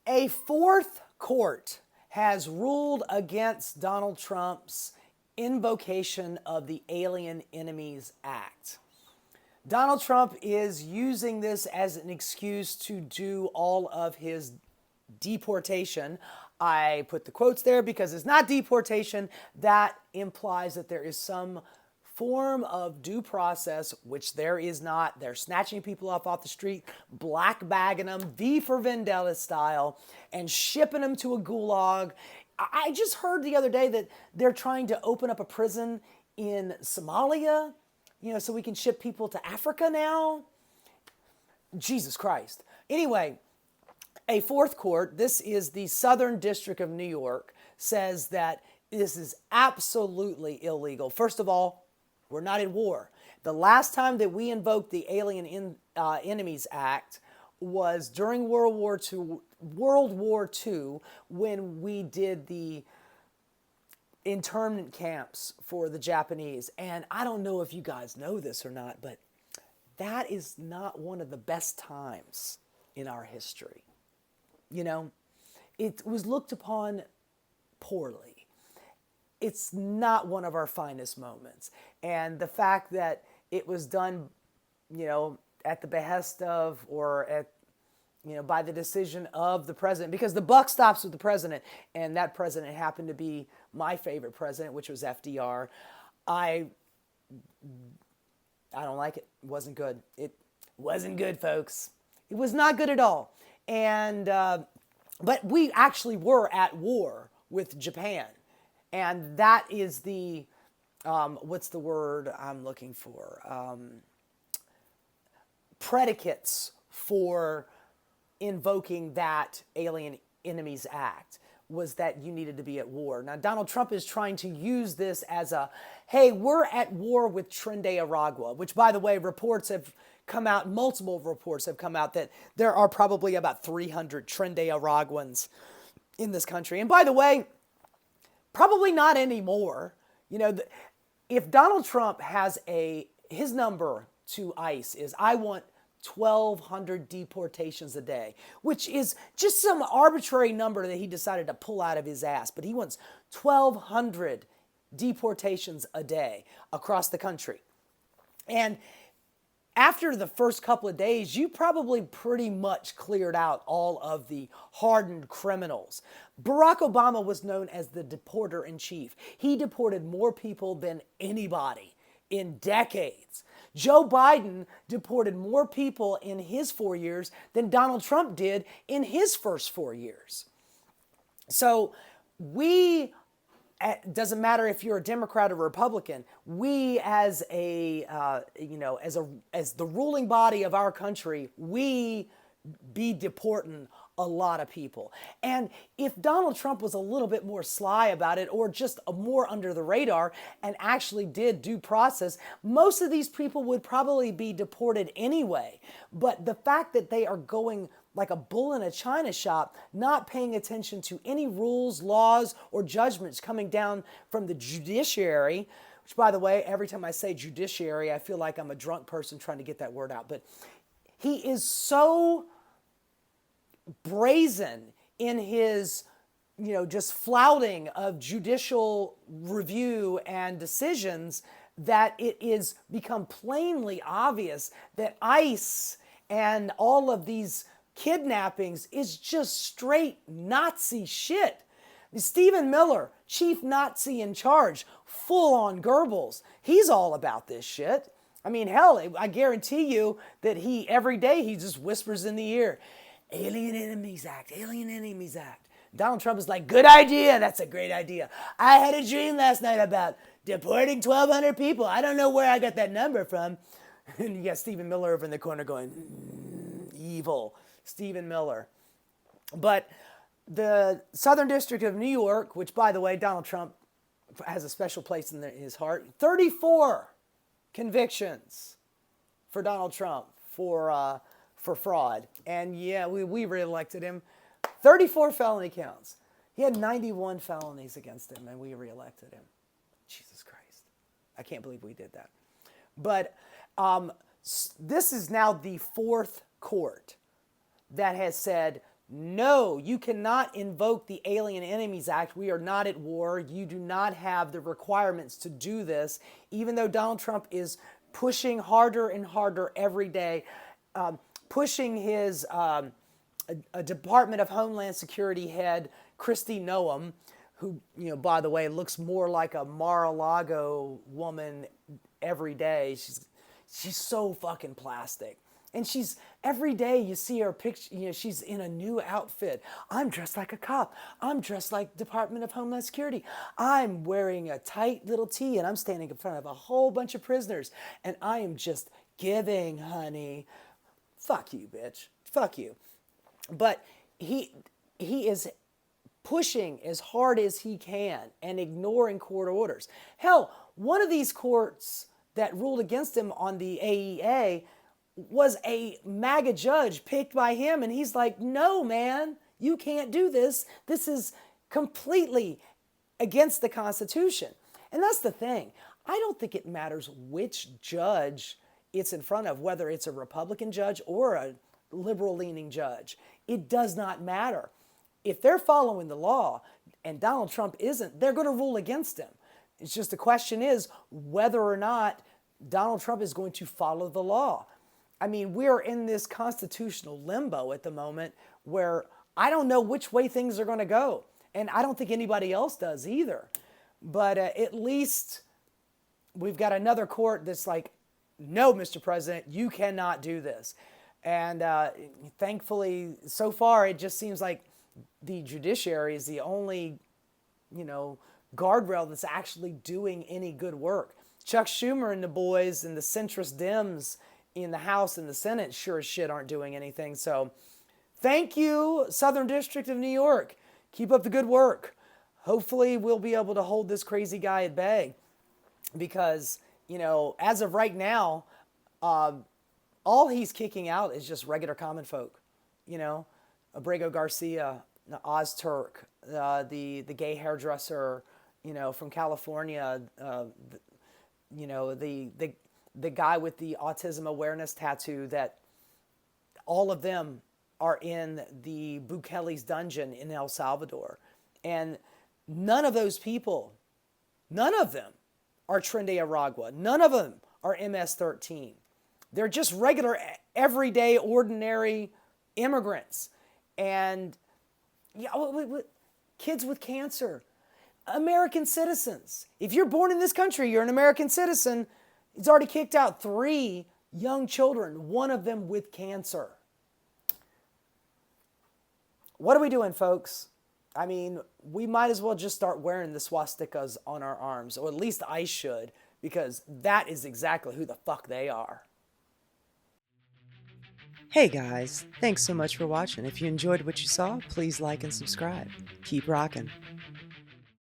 A fourth court has ruled against Donald Trump's invocation of the Alien Enemies Act. Donald Trump is using this as an excuse to do all of his deportation. I put the quotes there because it's not deportation. That implies that there is some form of due process, which there is not. They're snatching people off the street, black bagging them, V for Vendetta style, and shipping them to a gulag. I just heard the other day that they're trying to open up a prison in Somalia, so we can ship people to Africa now. Jesus Christ. Anyway, a fourth court, this is the Southern District of New York, says that this is absolutely illegal. First of all, we're not in war. The last time that we invoked the Alien Enemies Act was during World War II, when we did the internment camps for the Japanese. And I don't know if you guys know this or not, but that is not one of the best times in our history. It was looked upon poorly. It's not one of our finest moments. And the fact that it was done, at the behest of, or at, by the decision of the president, because the buck stops with the president, and that president happened to be my favorite president, which was FDR. I don't like it. It wasn't good. It wasn't good, folks. It was not good at all. And, but we actually were at war with Japan. And that is the, what's the word I'm looking for? Predicates for invoking that Alien Enemies Act was that you needed to be at war. Now, Donald Trump is trying to use this as a, hey, we're at war with Trinidad Aragua, which, by the way, reports have come out, multiple reports have come out that there are probably about 300 Trinidad Araguans in this country. And by the way, probably not anymore. If Donald Trump has his number to ICE is, I want 1,200 deportations a day, which is just some arbitrary number that he decided to pull out of his ass. But he wants 1,200 deportations a day across the country. And after the first couple of days, you probably pretty much cleared out all of the hardened criminals. Barack Obama was known as the deporter-in-chief. He deported more people than anybody in decades. Joe Biden deported more people in his 4 years than Donald Trump did in his first 4 years. So it doesn't matter if you're a Democrat or Republican, we as as the ruling body of our country, we be deporting a lot of people. And if Donald Trump was a little bit more sly about it, or just more under the radar and actually did due process, most of these people would probably be deported anyway. But the fact that they are going like a bull in a china shop, not paying attention to any rules, laws, or judgments coming down from the judiciary, which, by the way, every time I say judiciary, I feel like I'm a drunk person trying to get that word out. But he is so brazen in his, just flouting of judicial review and decisions that it is become plainly obvious that ICE and all of these kidnappings is just straight Nazi shit. Stephen Miller, chief Nazi in charge, full on Goebbels. He's all about this shit. I mean, hell, I guarantee you that every day he just whispers in the ear, Alien Enemies Act, Alien Enemies Act. Donald Trump is like, good idea. That's a great idea. I had a dream last night about deporting 1,200 people. I don't know where I got that number from. And you got Stephen Miller over in the corner going, evil. Stephen Miller. But the Southern District of New York, which, by the way, Donald Trump has a special place in his heart, 34 convictions for Donald Trump for fraud. And yeah, we reelected him. 34 felony counts. He had 91 felonies against him, and we reelected him. Jesus Christ. I can't believe we did that. But this is now the fourth court that has said no, you cannot invoke the Alien Enemies Act. We are not at war. You do not have the requirements to do this, even though Donald Trump is pushing harder and harder every day, pushing his a Department of Homeland Security head, Kristi Noem, who, by the way, looks more like a Mar-a-Lago woman every day. She's so fucking plastic. And every day you see her picture, she's in a new outfit. I'm dressed like a cop. I'm dressed like Department of Homeland Security. I'm wearing a tight little tee and I'm standing in front of a whole bunch of prisoners. And I am just giving, honey. Fuck you, bitch. Fuck you. But he is pushing as hard as he can and ignoring court orders. Hell, one of these courts that ruled against him on the AEA was a MAGA judge picked by him, and he's like, no, man, you can't do this. This is completely against the Constitution. And that's the thing. I don't think it matters which judge it's in front of, whether it's a Republican judge or a liberal-leaning judge. It does not matter. If they're following the law and Donald Trump isn't, they're going to rule against him. It's just the question is whether or not Donald Trump is going to follow the law. I mean, we're in this constitutional limbo at the moment where I don't know which way things are going to go. And I don't think anybody else does either. But at least we've got another court that's like, no, Mr. President, you cannot do this. And thankfully, so far, it just seems like the judiciary is the only, guardrail that's actually doing any good work. Chuck Schumer and the boys and the centrist Dems in the House and the Senate sure as shit aren't doing anything. So thank you, Southern District of New York. Keep up the good work. Hopefully we'll be able to hold this crazy guy at bay because, as of right now, all he's kicking out is just regular common folk. Abrego Garcia, Oz Turk, the gay hairdresser, from California, the guy with the autism awareness tattoo, that all of them are in the Bukele's dungeon in El Salvador. And none of those people, none of them are Trinde Aragua. None of them are MS-13. They're just regular, everyday, ordinary immigrants. And kids with cancer, American citizens. If you're born in this country, you're an American citizen. It's already kicked out 3 young children, one of them with cancer. What are we doing, folks? I mean, we might as well just start wearing the swastikas on our arms, or at least I should, because that is exactly who the fuck they are. Hey guys, thanks so much for watching. If you enjoyed what you saw, please like and subscribe. Keep rocking.